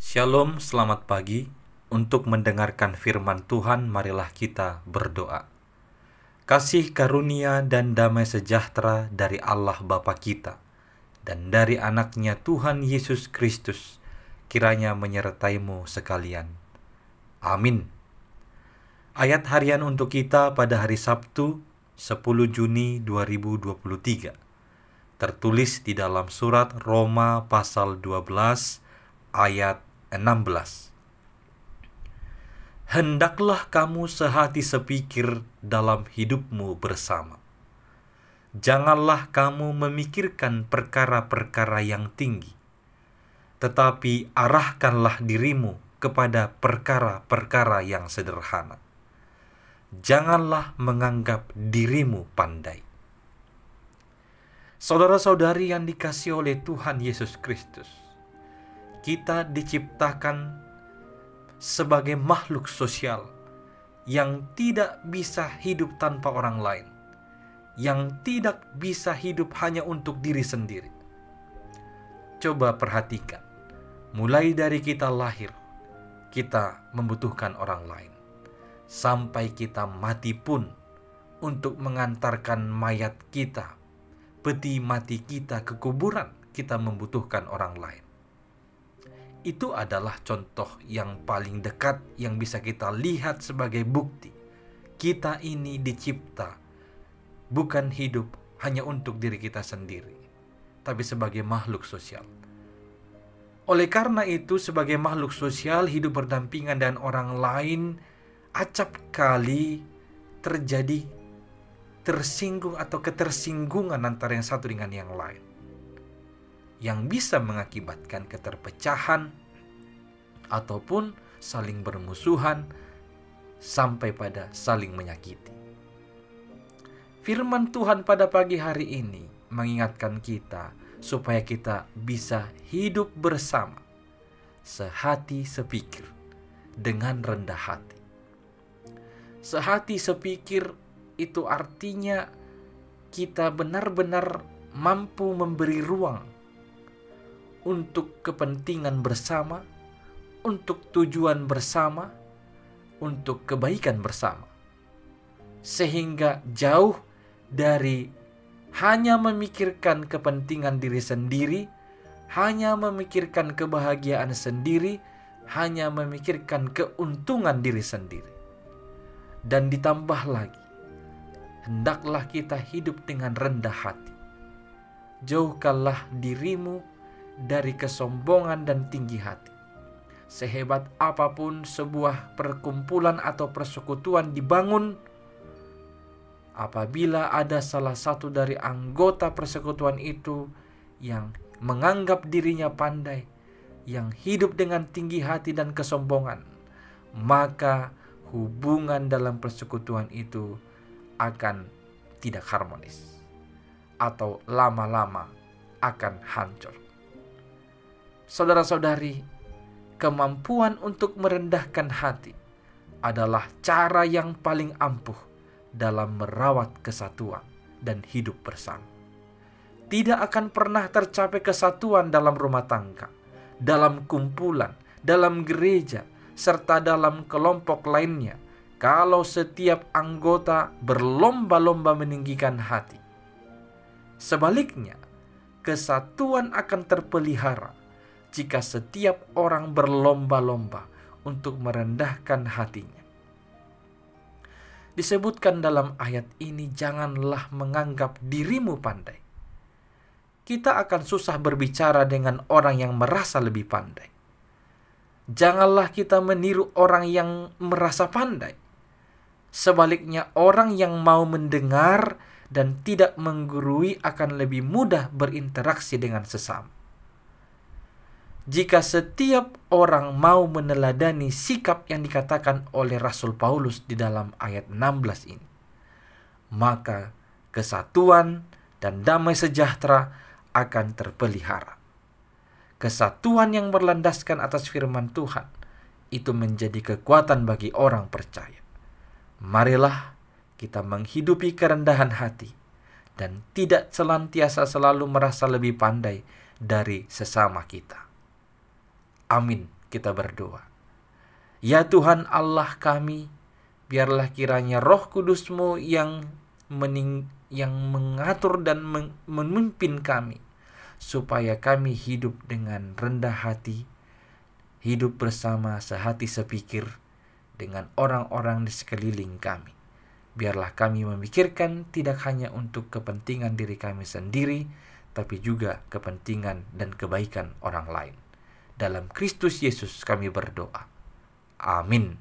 Shalom, selamat pagi. Untuk mendengarkan firman Tuhan, marilah kita berdoa. Kasih karunia dan damai sejahtera dari Allah Bapa kita dan dari anaknya Tuhan Yesus Kristus kiranya menyertaimu sekalian. Amin. Ayat harian untuk kita pada hari Sabtu 10 Juni 2023 tertulis di dalam surat Roma pasal 12 ayat 16. Hendaklah kamu sehati sepikir dalam hidupmu bersama. Janganlah kamu memikirkan perkara-perkara yang tinggi, tetapi arahkanlah dirimu kepada perkara-perkara yang sederhana. Janganlah menganggap dirimu pandai. Saudara-saudari yang dikasihi oleh Tuhan Yesus Kristus, kita diciptakan sebagai makhluk sosial yang tidak bisa hidup tanpa orang lain, yang tidak bisa hidup hanya untuk diri sendiri. Coba perhatikan, mulai dari kita lahir, kita membutuhkan orang lain. Sampai kita mati pun, untuk mengantarkan mayat kita, peti mati kita ke kuburan, kita membutuhkan orang lain. Itu adalah contoh yang paling dekat yang bisa kita lihat sebagai bukti. Kita ini dicipta bukan hidup hanya untuk diri kita sendiri, tapi sebagai makhluk sosial. Oleh karena itu, sebagai makhluk sosial hidup berdampingan dengan orang lain, acap kali terjadi tersinggung atau ketersinggungan antara yang satu dengan yang lain, yang bisa mengakibatkan keterpecahan ataupun saling bermusuhan sampai pada saling menyakiti. Firman Tuhan pada pagi hari ini mengingatkan kita supaya kita bisa hidup bersama, sehati sepikir, dengan rendah hati. Sehati sepikir itu artinya kita benar-benar mampu memberi ruang untuk kepentingan bersama, untuk tujuan bersama, untuk kebaikan bersama. Sehingga jauh dari hanya memikirkan kepentingan diri sendiri, hanya memikirkan kebahagiaan sendiri, hanya memikirkan keuntungan diri sendiri. Dan ditambah lagi, hendaklah kita hidup dengan rendah hati. Jauhkanlah dirimu dari kesombongan dan tinggi hati. Sehebat apapun sebuah perkumpulan atau persekutuan dibangun, apabila ada salah satu dari anggota persekutuan itu yang menganggap dirinya pandai, yang hidup dengan tinggi hati dan kesombongan, maka hubungan dalam persekutuan itu akan tidak harmonis atau lama-lama akan hancur. Saudara-saudari, kemampuan untuk merendahkan hati adalah cara yang paling ampuh dalam merawat kesatuan dan hidup bersama. Tidak akan pernah tercapai kesatuan dalam rumah tangga, dalam kumpulan, dalam gereja, serta dalam kelompok lainnya kalau setiap anggota berlomba-lomba meninggikan hati. Sebaliknya, kesatuan akan terpelihara jika setiap orang berlomba-lomba untuk merendahkan hatinya. Disebutkan dalam ayat ini, janganlah menganggap dirimu pandai. Kita akan susah berbicara dengan orang yang merasa lebih pandai. Janganlah kita meniru orang yang merasa pandai. Sebaliknya, orang yang mau mendengar dan tidak menggurui akan lebih mudah berinteraksi dengan sesama. Jika setiap orang mau meneladani sikap yang dikatakan oleh Rasul Paulus di dalam ayat 16 ini, maka kesatuan dan damai sejahtera akan terpelihara. Kesatuan yang berlandaskan atas firman Tuhan itu menjadi kekuatan bagi orang percaya. Marilah kita menghidupi kerendahan hati dan tidak senantiasa selalu merasa lebih pandai dari sesama kita. Amin. kita berdoa. Ya Tuhan Allah kami, biarlah kiranya Roh Kudus-Mu yang mengatur dan memimpin kami, supaya kami hidup dengan rendah hati, hidup bersama sehati sepikir dengan orang-orang di sekeliling kami. Biarlah kami memikirkan tidak hanya untuk kepentingan diri kami sendiri, tapi juga kepentingan dan kebaikan orang lain. Dalam Kristus Yesus kami berdoa. Amin.